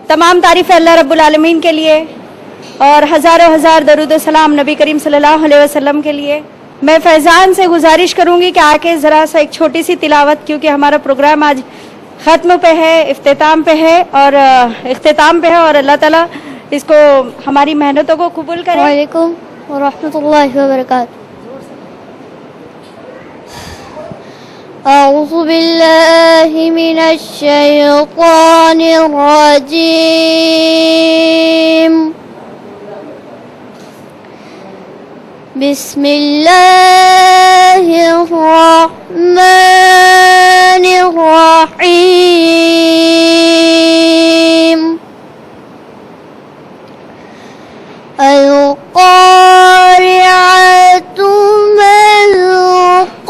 तमाम तारीफ़ अल्लाह रब्बुल आलमीन के लिए और हज़ारों हज़ार दरूद सलाम नबी करीम सल्लल्लाहु अलैहि वसल्लम के लिए। मैं फैज़ान से गुजारिश करूँगी कि आके ज़रा सा एक छोटी सी तिलावत, क्योंकि हमारा प्रोग्राम आज ख़त्म पे है, इख्तिताम पे है और अल्लाह ताला इसको हमारी मेहनतों को कबूल करे। वालेकुम व रहमतुल्लाहि व बरकातहू। अऊज़ु बिल्लाहि मिनश शैतानिर रजीम। बिस्मिल्लाहिर रहमानिर रहीम। अल-क़ारिअतु मल-क़ारिअह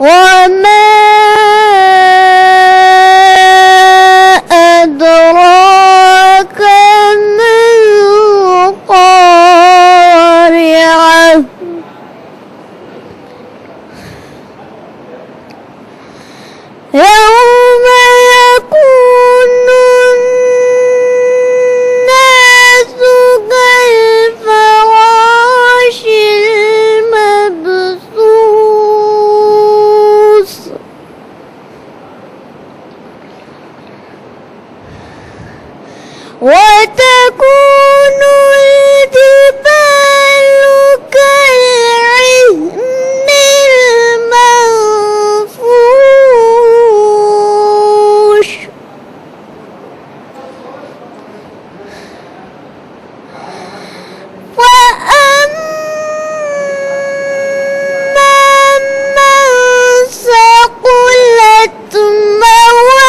वमा अदराक मल-क़ारिअह। यौम यकूनु अन्नासु कल-फ़राशिल मबसूस। वतकूनु अल-जिबालु कल-इह्निल मंफूश। फअम्मा मन सक़ुलत मवाज़ीनुहु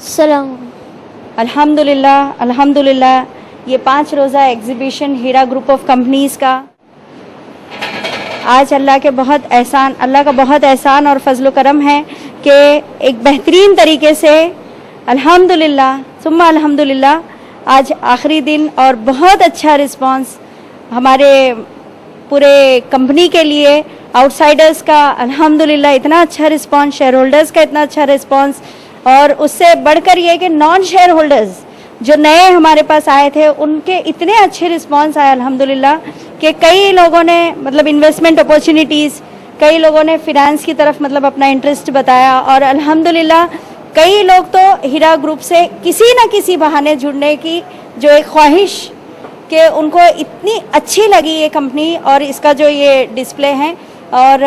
सलाम। अल्हम्दुलिल्लाह ये 5 रोज़ा exhibition Heera group of companies का आज अल्लाह का बहुत एहसान और फजल करम है कि एक बेहतरीन तरीके से अल्हम्दुलिल्लाह सुम्मा अल्हम्दुलिल्लाह आज आखिरी दिन और बहुत अच्छा रिस्पांस हमारे पूरे कंपनी के लिए, आउटसाइडर्स का अल्हम्दुलिल्लाह इतना अच्छा रिस्पांस, शेयर होल्डर्स का इतना अच्छा रिस्पांस, और उससे बढ़कर ये कि नॉन शेयर होल्डर्स जो नए हमारे पास आए थे उनके इतने अच्छे रिस्पांस आए अल्हम्दुलिल्लाह कि कई लोगों ने मतलब इन्वेस्टमेंट अपॉर्चुनिटीज़, कई लोगों ने फिनेंस की तरफ मतलब अपना इंटरेस्ट बताया, और अल्हम्दुलिल्लाह कई लोग तो हीरा ग्रुप से किसी न किसी बहाने जुड़ने की जो एक ख्वाहिश कि उनको इतनी अच्छी लगी ये कंपनी और इसका जो ये डिस्प्ले है, और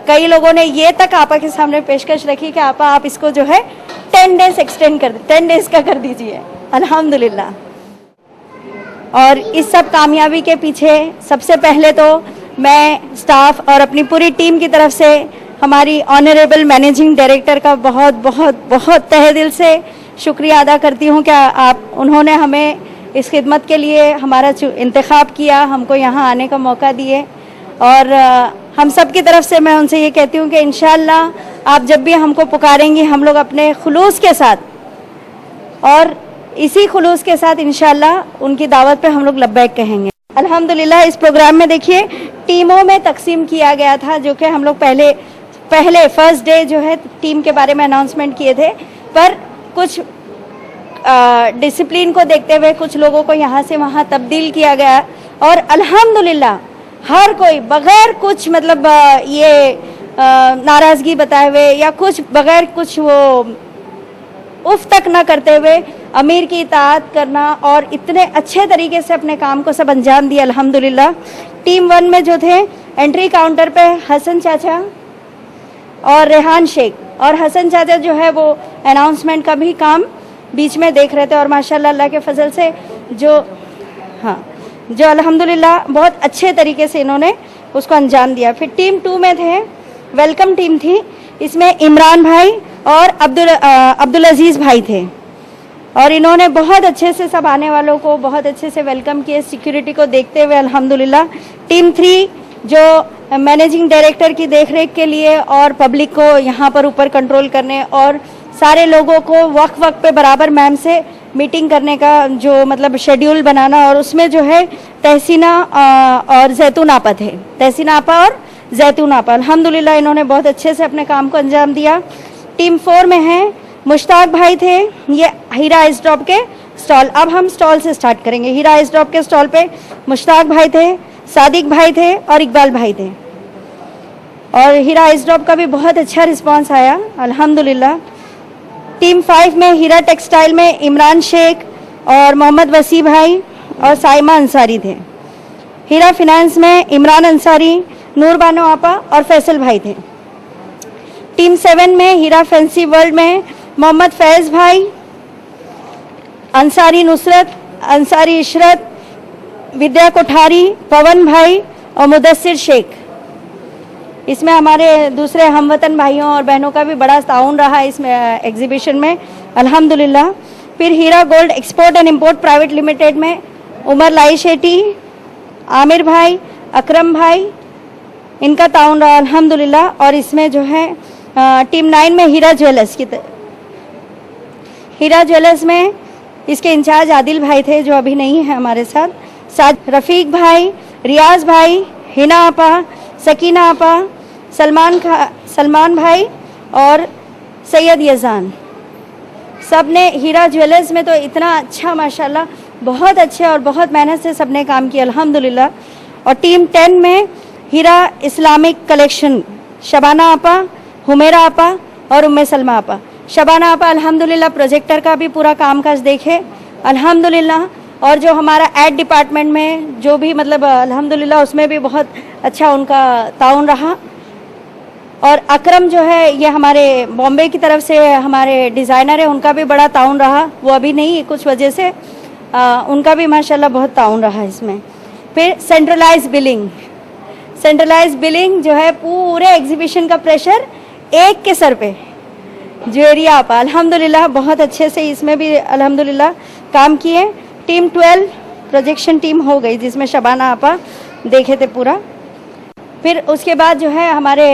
कई लोगों ने ये तक आपा के सामने पेशकश रखी कि आपा आप इसको जो है 10 डेज एक्सटेंड कर 10 डेज का कर दीजिए अल्हम्दुलिल्लाह। और इस सब कामयाबी के पीछे सबसे पहले तो मैं स्टाफ और अपनी पूरी टीम की तरफ से हमारी ऑनरेबल मैनेजिंग डायरेक्टर का बहुत बहुत बहुत तहे दिल से शुक्रिया अदा करती हूँ कि उन्होंने हमें इस खिदमत के लिए हमारा इंतखाब किया, हमको यहाँ आने का मौका दिए, और हम सब की तरफ से मैं उनसे ये कहती हूँ कि इंशाअल्लाह आप जब भी हमको पुकारेंगी हम लोग अपने खुलूस के साथ और इसी खुलूस के साथ इंशाअल्लाह उनकी दावत पे हम लोग लब्बैक कहेंगे। अल्हम्दुलिल्लाह इस प्रोग्राम में देखिए टीमों में तकसीम किया गया था, जो कि हम लोग पहले फर्स्ट डे जो है टीम के बारे में अनाउंसमेंट किए थे, पर कुछ डिसिप्लिन को देखते हुए कुछ लोगों को यहाँ से वहाँ तब्दील किया गया, और अल्हम्दुलिल्लाह हर कोई बगैर कुछ मतलब ये नाराज़गी बताए हुए या कुछ बगैर कुछ वो उफ तक ना करते हुए अमीर की इताअत करना और इतने अच्छे तरीके से अपने काम को सब अंजाम दिया अल्हम्दुलिल्लाह। टीम 1 में जो थे एंट्री काउंटर पे हसन चाचा और रेहान शेख, और हसन चाचा जो है वो अनाउंसमेंट का भी काम बीच में देख रहे थे और माशाल्लाह अल्लाह के फजल से जो अल्हम्दुलिल्लाह बहुत अच्छे तरीके से इन्होंने उसको अंजाम दिया। फिर टीम 2 में थे, वेलकम टीम थी, इसमें इमरान भाई और अब्दुल अजीज़ भाई थे और इन्होंने बहुत अच्छे से सब आने वालों को बहुत अच्छे से वेलकम किए, सिक्योरिटी को देखते हुए अल्हम्दुलिल्लाह। टीम 3 जो मैनेजिंग डायरेक्टर की देखरेख के लिए और पब्लिक को यहाँ पर ऊपर कंट्रोल करने और सारे लोगों को वक्त पे बराबर मैम से मीटिंग करने का जो मतलब शेड्यूल बनाना, और उसमें जो है तहसीना और जैतून आपा थे, तहसीना आपा और जैतून आपा। अल्हम्दुलिल्लाह इन्होंने बहुत अच्छे से अपने काम को अंजाम दिया। टीम 4 में है मुश्ताक भाई थे, ये हीरा आइस ड्रॉप के स्टॉल, अब हम स्टॉल से स्टार्ट करेंगे। हीरा आइस ड्रॉप के स्टॉल पे मुश्ताक भाई थे, सादिक भाई थे और इकबाल भाई थे, और हीरा आइस ड्रॉप का भी बहुत अच्छा रिस्पांस आया अल्हम्दुलिल्लाह। टीम 5 में हीरा टेक्सटाइल में इमरान शेख और मोहम्मद वसी भाई और साइमा अंसारी थे। हीरा फिनेंस में इमरान अंसारी, नूर बानो आपा और फैसल भाई थे। टीम 7 में हीरा फैंसी वर्ल्ड में मोहम्मद फैज़ भाई, अंसारी नुसरत, अंसारी इशरत, विद्या कोठारी, पवन भाई और मुदस्सिर शेख। इसमें हमारे दूसरे हमवतन भाइयों और बहनों का भी बड़ा ताउन रहा इसमें एग्जीबिशन में अल्हम्दुलिल्लाह। फिर Heera gold export and import private limited में उमर लाई शेट्टी, आमिर भाई, अकरम भाई, इनका ताउन रहा अल्हम्दुलिल्लाह। और इसमें जो है टीम 9 में हीरा ज्वेलर्स में इसके इंचार्ज आदिल भाई थे जो अभी नहीं है हमारे साथ रफ़ीक भाई, रियाज भाई, हिना आपा, सकीना आपा, सलमान भाई और सैयद यजान, सब ने हीरा ज्वेलर्स में तो इतना अच्छा माशाल्लाह बहुत अच्छे और बहुत मेहनत से सब ने काम किया अल्हम्दुलिल्लाह। और टीम 10 में हीरा इस्लामिक कलेक्शन, शबाना आपा, हुमेरा आपा और उम्मे सलमा आपा। शबाना आपा अल्हम्दुलिल्लाह प्रोजेक्टर का भी पूरा कामकाज देखे अल्हम्दुलिल्लाह, और जो हमारा एड डिपार्टमेंट में जो भी मतलब अल्हम्दुलिल्लाह उसमें भी बहुत अच्छा उनका ताउन रहा। और अकरम जो है ये हमारे बॉम्बे की तरफ से हमारे डिज़ाइनर है, उनका भी बड़ा ताउन रहा, वो अभी नहीं कुछ वजह से उनका भी माशाल्लाह बहुत ताउन रहा इसमें। फिर सेंट्रलाइज बिलिंग जो है पूरे एग्जीबिशन का प्रेशर एक के सर पे ज्वेरिया आपा अल्हम्दुलिल्लाह बहुत अच्छे से इसमें भी अल्हम्दुलिल्लाह काम किए। टीम 12 प्रोजेक्शन टीम हो गई जिसमें शबाना आपा देखे थे पूरा। फिर उसके बाद जो है हमारे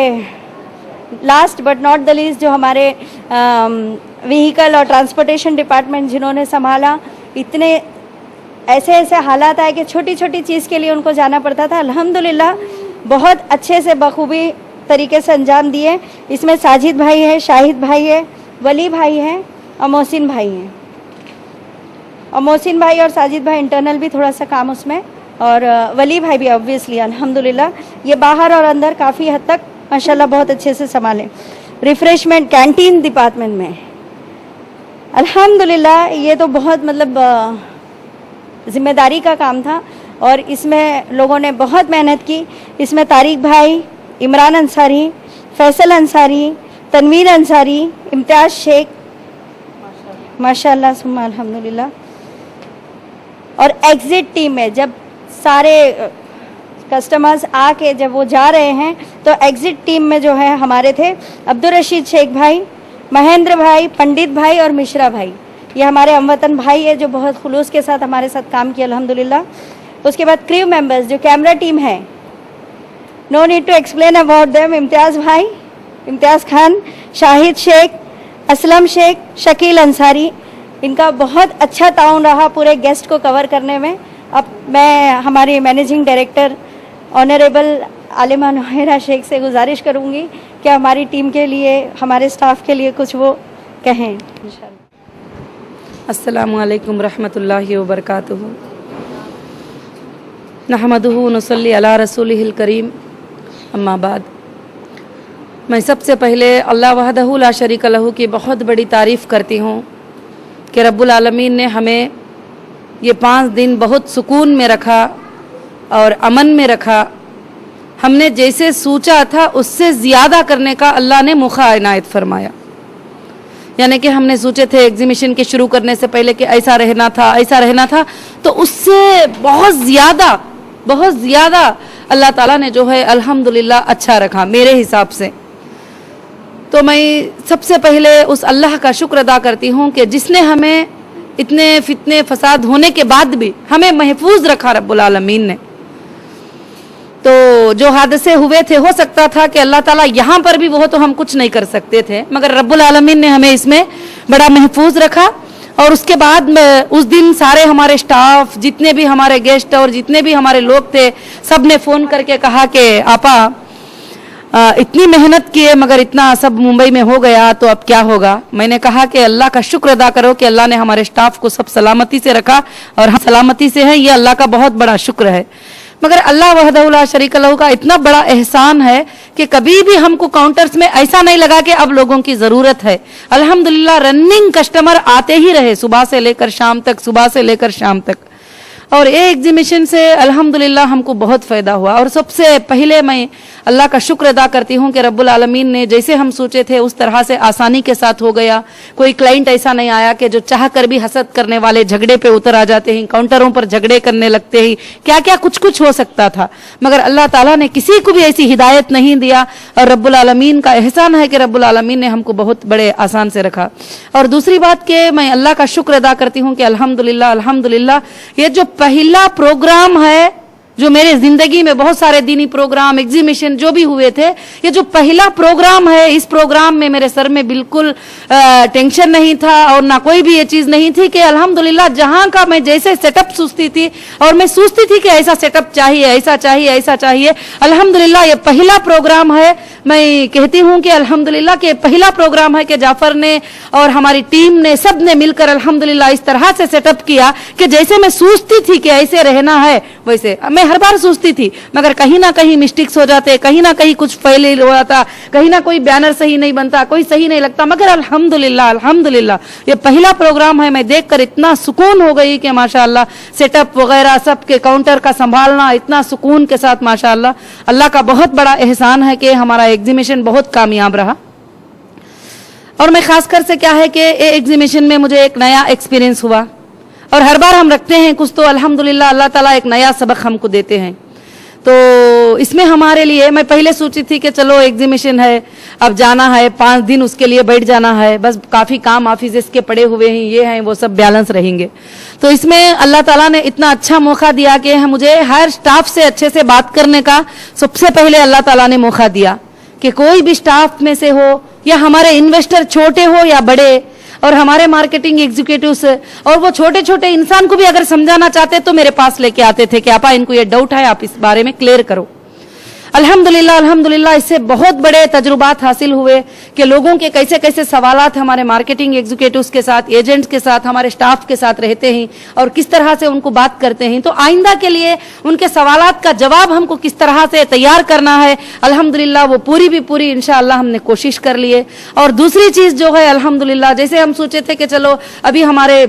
last but not the least जो हमारे व्हीकल और ट्रांसपोर्टेशन डिपार्टमेंट जिन्होंने संभाला, इतने ऐसे हालात आए कि छोटी छोटी चीज़ के लिए उनको जाना पड़ता था, अल्हम्दुलिल्लाह बहुत अच्छे से बखूबी तरीके से अंजाम दिए। इसमें साजिद भाई है, शाहिद भाई है, वली भाई है और मोहसिन भाई हैं। और मोहसिन भाई और साजिद भाई इंटरनल भी थोड़ा सा काम उसमें, और वली भाई भी ऑब्वियसली अल्हम्दुलिल्लाह ये बाहर और अंदर काफ़ी हद तक माशाल्लाह बहुत अच्छे से संभाले। रिफ्रेशमेंट कैंटीन डिपार्टमेंट में अल्हम्दुलिल्लाह ये तो बहुत मतलब जिम्मेदारी का काम था और इसमें लोगों ने बहुत मेहनत की। इसमें तारिक भाई, इमरान अंसारी, फैसल अंसारी, तनवीर अंसारी, इम्तियाज़ शेख, माशाल्लाह सुम्मा अल्हम्दुलिल्लाह। और एग्ज़िट टीम में जब सारे कस्टमर्स आके जब वो जा रहे हैं तो एग्ज़िट टीम में जो है हमारे थे अब्दुल रशीद शेख भाई, महेंद्र भाई, पंडित भाई और मिश्रा भाई। ये हमारे हमवतन भाई है जो बहुत खुलूस के साथ हमारे साथ काम किया अल्हम्दुलिल्लाह। उसके बाद क्रू मेंबर्स जो कैमरा टीम है, no need to explain about them. Imtiaz भाई, इम्तियाज़ खान, शाहिद शेख, असलम शेख, शकील अंसारी, इनका बहुत अच्छा ताउन रहा पूरे गेस्ट को कवर करने में। अब मैं हमारी मैनेजिंग डायरेक्टर ऑनरेबल आलिमा नोहेरा शेख से गुजारिश करूँगी कि हमारी टीम के लिए, हमारे स्टाफ के लिए कुछ वो कहें इंशाअल्लाह। अस्सलामु अलैकुम रहमतुल्लाहि व बरकातुहू। नहमदुहु नुसल्ली अला रसूलिहिल करीम, अम्मा बाद। मैं सबसे पहले अल्लाह वहदहु ला शरीक लहू की बहुत बड़ी तारीफ़ करती हूँ कि रब्बुल आलमीन ने हमें ये 5 दिन बहुत सुकून में रखा और अमन में रखा। हमने जैसे सोचा था उससे ज़्यादा करने का अल्लाह ने मौका इनायत फरमाया। यानी कि हमने सोचे थे एग्जीबिशन के शुरू करने से पहले कि ऐसा रहना था, तो उससे बहुत ज़्यादा अल्लाह ताला ने जो है अल्हम्दुलिल्लाह अच्छा रखा मेरे हिसाब से। तो मैं सबसे पहले उस अल्लाह का शुक्र अदा करती हूँ कि जिसने हमें इतने फितने फसाद होने के बाद भी हमें महफूज रखा रब्बुल आलमीन ने। तो जो हादसे हुए थे, हो सकता था कि अल्लाह ताला यहाँ पर भी, वो तो हम कुछ नहीं कर सकते थे, मगर रब्बुल आलमीन ने हमें इसमें बड़ा महफूज रखा। और उसके बाद उस दिन सारे हमारे स्टाफ, जितने भी हमारे गेस्ट और जितने भी हमारे लोग थे, सब ने फ़ोन करके कहा कि आपा इतनी मेहनत किए मगर इतना सब मुंबई में हो गया तो अब क्या होगा। मैंने कहा कि अल्लाह का शुक्र अदा करो कि अल्लाह ने हमारे स्टाफ को सब सलामती से रखा और हम सलामती से हैं, ये अल्लाह का बहुत बड़ा शुक्र है। मगर अल्लाह वहदहु ला शरीक लहू का इतना बड़ा एहसान है कि कभी भी हमको काउंटर्स में ऐसा नहीं लगा कि अब लोगों की ज़रूरत है। अल्हम्दुलिल्लाह रनिंग कस्टमर आते ही रहे, सुबह से लेकर शाम तक। और ये एग्जीबिशन से अल्हम्दुलिल्लाह हमको बहुत फ़ायदा हुआ। और सबसे पहले मैं अल्लाह का शुक्र अदा करती हूँ कि रब्बुल आलमीन ने जैसे हम सोचे थे उस तरह से आसानी के साथ हो गया। कोई क्लाइंट ऐसा नहीं आया कि जो चाह कर भी हसद करने वाले झगड़े पे उतर आ जाते हैं, काउंटरों पर झगड़े करने लगते हैं, क्या क्या कुछ हो सकता था, मगर अल्लाह ताला ने किसी को भी ऐसी हिदायत नहीं दिया। और रब्बुल आलमीन का एहसान है कि रब्बुल आलमीन ने हमको बहुत बड़े आसान से रखा। और दूसरी बात कि मैं अल्लाह का शुक्र अदा करती हूँ कि अल्हम्दुलिल्लाह ये जो पहला प्रोग्राम है, जो मेरे जिंदगी में बहुत सारे दीनी प्रोग्राम, एग्जीबिशन जो भी हुए थे, ये जो पहला प्रोग्राम है, इस प्रोग्राम में मेरे सर में बिल्कुल टेंशन नहीं था और ना कोई भी ये चीज नहीं थी कि अल्हम्दुलिल्लाह जहां का मैं जैसे सेटअप सोचती थी और मैं सोचती थी कि ऐसा सेटअप चाहिए, ऐसा चाहिए। अल्हम्दुलिल्लाह ये पहला प्रोग्राम है। मैं कहती हूँ कि अल्हम्दुलिल्लाह के पहला प्रोग्राम है कि जाफर ने और हमारी टीम ने, सब ने मिलकर अल्हम्दुलिल्लाह इस तरह से सेटअप किया कि जैसे मैं सोचती थी कि ऐसे रहना है वैसे। मैं हर बार सोचती थी मगर कहीं ना कहीं मिस्टेक्स हो जाते, कहीं ना कहीं कुछ फेल हो जाता, कहीं ना कोई बैनर सही नहीं बनता, कोई सही नहीं लगता। मगर अल्हम्दुलिल्लाह ये पहला प्रोग्राम है, मैं देखकर इतना सुकून हो गई कि माशाअल्लाह सेटअप वगैरह सब के काउंटर का संभालना इतना सुकून के साथ, माशाअल्लाह अल्लाह का बहुत बड़ा एहसान है कि हमारा एग्जीबिशन बहुत कामयाब रहा। और मैं खासकर से क्या है कि ये एग्जीबिशन में मुझे एक नया एक्सपीरियंस हुआ। और हर बार हम रखते हैं कुछ, तो अल्हम्दुलिल्लाह अल्लाह ताला एक नया सबक हमको देते हैं। तो इसमें हमारे लिए, मैं पहले सोची थी कि चलो एग्जीबिशन है, अब जाना है 5 दिन उसके लिए बैठ जाना है, बस काफ़ी काम ऑफिस के पड़े हुए हैं, ये हैं वो सब बैलेंस रहेंगे। तो इसमें अल्लाह ताला ने इतना अच्छा मौका दिया कि मुझे हर स्टाफ से अच्छे से बात करने का सबसे पहले अल्लाह ताला ने मौका दिया कि कोई भी स्टाफ में से हो या हमारे इन्वेस्टर छोटे हो या बड़े, और हमारे मार्केटिंग एग्जीक्यूटिव्स और वो छोटे छोटे इंसान को भी अगर समझाना चाहते तो मेरे पास लेके आते थे कि आपा इनको ये डाउट है, आप इस बारे में क्लियर करो। अल्हम्दुलिल्लाह इससे बहुत बड़े तजुर्बात हासिल हुए कि लोगों के कैसे कैसे सवालात हमारे मार्केटिंग एग्जीक्यूटिव्स के साथ, एजेंट्स के साथ, हमारे स्टाफ के साथ रहते हैं और किस तरह से उनको बात करते हैं। तो आइंदा के लिए उनके सवालात का जवाब हमको किस तरह से तैयार करना है, अल्हम्दुलिल्लाह वो पूरी इंशाअल्लाह हमने कोशिश कर लिए। और दूसरी चीज़ जो है अल्हम्दुलिल्लाह, जैसे हम सोचे थे कि चलो अभी हमारे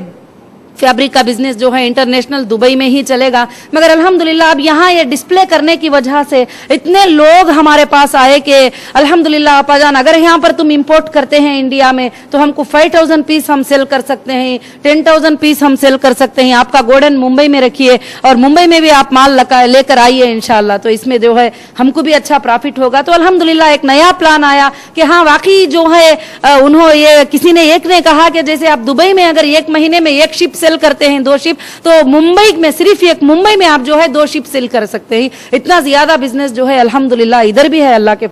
फैब्रिक का बिजनेस जो है इंटरनेशनल दुबई में ही चलेगा, मगर अल्हम्दुलिल्लाह अब यहाँ ये डिस्प्ले करने की वजह से इतने लोग हमारे पास आए कि अल्हम्दुलिल्लाह आपा जान, अगर यहाँ पर तुम इंपोर्ट करते हैं इंडिया में तो हमको 5000 पीस हम सेल कर सकते हैं, 10,000 पीस हम सेल कर सकते हैं। आपका गोडाउन मुंबई में रखिए और मुंबई में भी आप माल लेकर आइए इंशाल्लाह, तो इसमें जो है हमको भी अच्छा प्रॉफिट होगा। तो अल्हम्दुलिल्लाह एक नया प्लान आया कि हाँ वाकई जो है उन्होंने किसी ने एक ने कहा कि जैसे आप दुबई में अगर 1 महीने में 1 शिप सेल करते हैं, 2 शिप, तो मुंबई में सिर्फ एक मुंबई में आप जो है 2 शिप सेल कर सकते हैं। इतना ज्यादा बिजनेस जो है अल्हम्दुलिल्लाह इधर भी है अल्लाह के